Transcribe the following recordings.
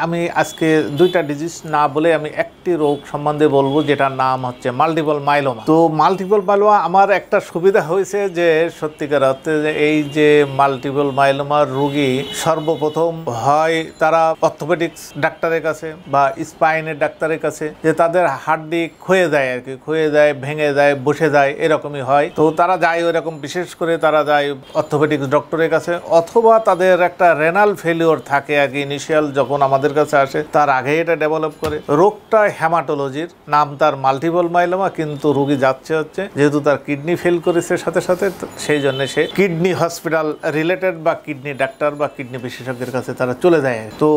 আমি আজকে দুইটা ডিজিজ না বলে আমি একটি রোগ সম্বন্ধে বলবো, যেটার নাম হচ্ছে মাল্টিপল মাইলোমা। তো মাল্টিপল মাইলোমা আমার একটা সুবিধা হয়েছে যে সত্যিকার অর্থে এই যে মাল্টিপল মাইলোমার রোগী সর্বপ্রথম হয় তারা অর্থোপেডিক্স ডাক্তারের কাছে বা স্পাইনের ডাক্তারের কাছে, যে তাদের হাড্ডি ক্ষয়ে যায় আর কি, ক্ষয়ে যায়, ভেঙে যায়, বসে যায়, এরকমই হয়। তো তারা যায় ওইরকম, বিশেষ করে তারা যায় অর্থোপেডিক্স ডক্টরের কাছে, অথবা তাদের একটা রেনাল ফেলিওর থাকে আর কি, ইনিশিয়াল যখন আমাদের কাছে আসে তার আগে এটা ডেভেলপ করে। রোগটা হেমাটোলজির, নাম তার মাল্টিপল মাইলোমা, কিন্তু রোগী যাচ্ছে হচ্ছে যেহেতু তার কিডনি ফেল করেছে সাথে সাথে, সেই জন্য সে কিডনি হসপিটাল রিলেটেড বা কিডনি ডাক্তার বা কিডনি বিশেষজ্ঞের কাছে তারা চলে যায়। তো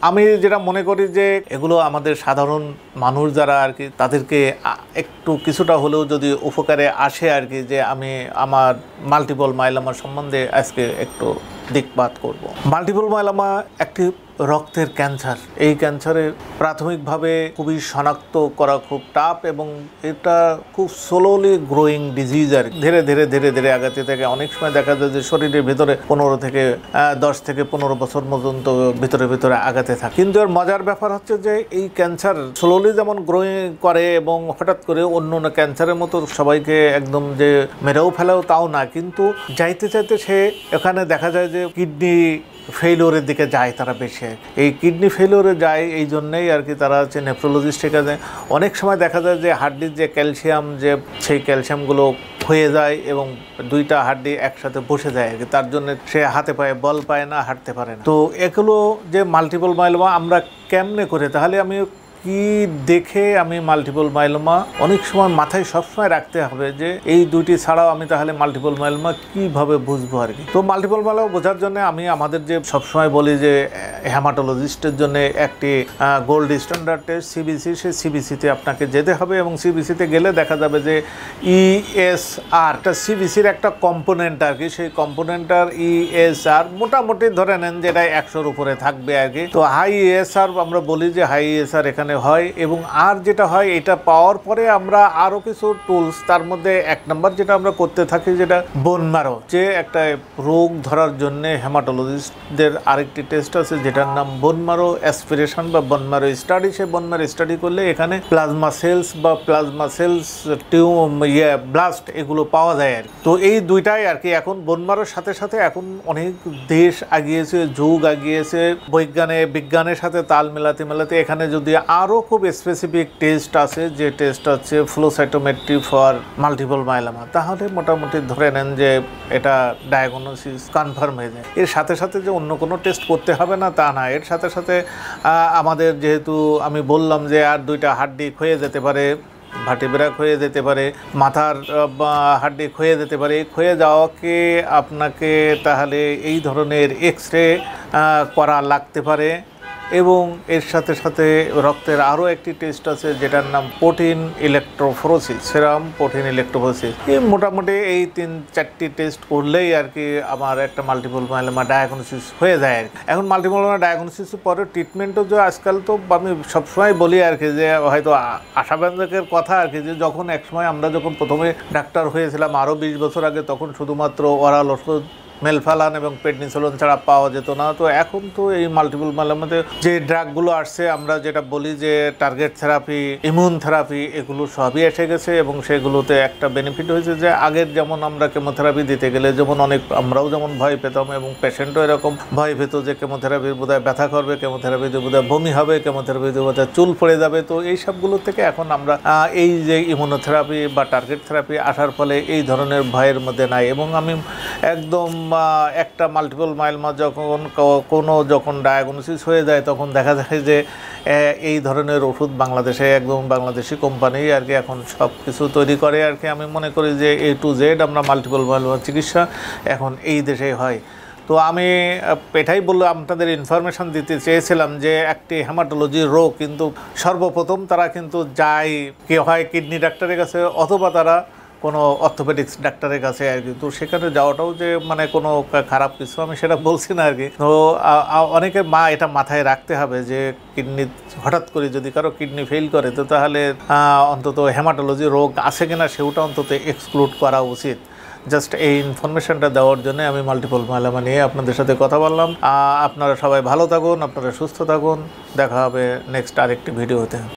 আমি যেটা মনে করি যে এগুলো আমাদের সাধারণ মানুষ যারা আর কি, তাদেরকে একটু কিছুটা হলেও যদি উপকারে আসে আর কি, যে আমি আমার মাল্টিপল মাইলোমা সম্বন্ধে আজকে একটু দিকপাত করব। মাল্টিপল মাইলোমা একটি রক্তের ক্যান্সার। এই ক্যান্সারে প্রাথমিকভাবে খুবই শনাক্ত করা খুব টাফ, এবং এটা খুব স্লোলি গ্রোয়িং ডিজিজ আর ধীরে ধীরে ধীরে ধীরে আগাতে থাকে। অনেক সময় দেখা যায় যে শরীরের ভিতরে 15 থেকে 10 থেকে 15 বছর পর্যন্ত ভিতরে ভিতরে আগাতে থাকে। কিন্তু এর মজার ব্যাপার হচ্ছে যে এই ক্যান্সার স্লোলি যেমন গ্রোয়িং করে এবং হঠাৎ করে অন্য অন্য ক্যান্সারের মতো সবাইকে একদম যে মেরেও ফেলেও তাও না, কিন্তু যাইতে চাইতে সে এখানে দেখা যায় যে কিডনি ফেইলিওরের দিকে যায় তারা বেশি। এই কিডনি ফেইলিওরে যায় এই জন্যেই আর কি তারা হচ্ছে নেফ্রোলজিস্টের কাছে। অনেক সময় দেখা যায় যে হাড্ডির যে ক্যালসিয়াম, যে সেই ক্যালসিয়ামগুলো হয়ে যায় এবং দুইটা হাড্ডি একসাথে বসে যায় আর কি, তার জন্য সে হাতে পায়ে বল পায় না, হাঁটতে পারে না। তো এগুলো যে মাল্টিপল মাইলোমা আমরা কেমনে করে, তাহলে আমি কি দেখে আমি মাল্টিপল মাইলোমা, অনেক সময় মাথায় সবসময় রাখতে হবে যে এই দুইটি ছাড়াও আমি তাহলে মাল্টিপল মাইলোমা কিভাবে বুঝবো আর কি। তো মাল্টিপল মাইলোমা বোঝার জন্য আমি আমাদের যে সবসময় বলি যে হেমাটোলজিস্টের জন্য একটি গোল্ড স্ট্যান্ডার্ড টেস্ট সিবিসি, সেই সিবিসিতে আপনাকে যেতে হবে, এবং সিবিসিতে গেলে দেখা যাবে যে ইএসআর, সিবিসির একটা কম্পোনেন্ট আর কি, সেই কম্পোনেন্টটার ইএসআর মোটামুটি ধরে নেন যেটা 100-র উপরে থাকবে আর কি। তো হাই ইএসআর আমরা বলি যে হাই ইএসআর এখানে হয়। এবং আর যেটা হয়, এটা পাওয়ার পরে আমরা আরো কিছু টুলস, তার মধ্যে 1 নম্বর যেটা আমরা করতে থাকি যেটা বোন ম্যারো, যে একটা রোগ ধরার জন্য হেমাটোলজিস্টদের আরেকটি টেস্ট আছে যেটার নাম বোন ম্যারো অ্যাসপিরেশন বা বোন ম্যারো স্টাডি। সে বোন ম্যারো স্টাডি করলে এখানে প্লাজমা সেলস বা প্লাজমা সেলস ব্লাস্ট এগুলো পাওয়া যায় আর। তো এই দুইটাই আর কি এখন বোন ম্যারোর সাথে সাথে এখন অনেক দেশ আগিয়েছে, যুগ আগিয়েছে, বিজ্ঞানের সাথে তাল মেলাতে মেলাতে এখানে যদি আরও খুব স্পেসিফিক টেস্ট আছে, যে টেস্ট হচ্ছে flow cytometry for multiple myeloma, তাহলে মোটামুটি ধরে নেন যে এটা ডায়াগনোসিস কনফার্ম হয়ে যায়। এর সাথে সাথে যে অন্য কোনো টেস্ট করতে হবে না তা না, এর সাথে সাথে আমাদের যেহেতু আমি বললাম যে আর দুইটা হাড্ডি ক্ষয়ে যেতে পারে, ভার্টিব্রা ক্ষয়ে যেতে পারে, মাথার হাড্ডি ক্ষয়ে যেতে পারে, ক্ষয়ে যাওয়াকে আপনাকে তাহলে এই ধরনের এক্স-রে করা লাগতে পারে। এবং এর সাথে সাথে রক্তের আরও একটি টেস্ট আছে যেটার নাম প্রোটিন ইলেকট্রোফোরেসিস, সেরাম প্রোটিন ইলেকট্রোফোরেসিস। এই মোটামুটি এই 3-4টি টেস্ট করলেই আর কি আমার একটা মাল্টিপল মাইলোমা ডায়াগনোসিস হয়ে যায় আর কি। এখন মাল্টিপল মাইলোমা ডায়াগনোসিসের পরে ট্রিটমেন্টও যে আজকাল তো আমি সবসময় বলি আর কি, যে হয়তো আশাব্যঞ্জকের কথা আর কি, যে যখন একসময় আমরা যখন প্রথমে ডাক্তার হয়েছিলাম আরও 20 বছর আগে, তখন শুধুমাত্র ওরাল ওষুধ, মেলফালান এবং পেডনিসোলিন ছাড়া পাওয়া যেত না। তো এখন তো এই মাল্টিপল মাইলোমাতে যে ড্রাগগুলো আসছে, আমরা যেটা বলি যে টার্গেট থেরাপি, ইমিউন থেরাপি, এগুলো সবই এসে গেছে। এবং সেগুলোতে একটা বেনিফিট হয়েছে যে আগের যেমন আমরা কেমোথেরাপি দিতে গেলে যেমন আমরাও যেমন ভয় পেতাম এবং পেশেন্টও এরকম ভয় পেত যে কেমোথেরাপির বোধহয় ব্যথা করবে, কেমোথেরাপিতে বোধহয় বমি হবে, কেমোথেরাপিতে বোধহয় চুল পড়ে যাবে। তো এই সবগুলো থেকে এখন আমরা এই যে ইমিউনোথেরাপি বা টার্গেট থেরাপি আসার ফলে এই ধরনের ভয়ের মধ্যে নাই। এবং আমি একদম একটা মাল্টিপল মাইলোমা যখন ডায়াগনোসিস হয়ে যায়, তখন দেখা যায় যে এই ধরনের ওষুধ বাংলাদেশে একদম বাংলাদেশি কোম্পানি আর কি এখন সব কিছু তৈরি করে আর কি। আমি মনে করি যে A to Z আমরা মাল্টিপল মাইলোমা চিকিৎসা এখন এই দেশেই হয়। তো আমি এটাই বললাম, আপনাদের ইনফরমেশন দিতে চেয়েছিলাম যে একটি হেমাটোলজি রোগ কিন্তু সর্বপ্রথম তারা কিন্তু যায় কে হয় কিডনি ডাক্তারের কাছে, অথবা তারা কোনো অর্থোপেডিক্স ডাক্তারের কাছে আর কি। তো সেখানে যাওয়াটাও যে মানে কোনো খারাপ কিছু আমি সেটা বলছি না আর কি। তো অনেকের এটা মাথায় রাখতে হবে যে কিডনি হঠাৎ করে যদি কারো কিডনি ফেল করে, তো তাহলে অন্তত হেমাটোলজি রোগ আছে কিনা সেটা অন্তত এক্সক্লুড করা উচিত। জাস্ট এই ইনফরমেশনটা দেওয়ার জন্য আমি মাল্টিপল মাইলোমা নিয়ে আপনাদের সাথে কথা বললাম। আপনারা সবাই ভালো থাকুন, আপনারা সুস্থ থাকুন, দেখা হবে নেক্সট আরেকটি ভিডিওতে।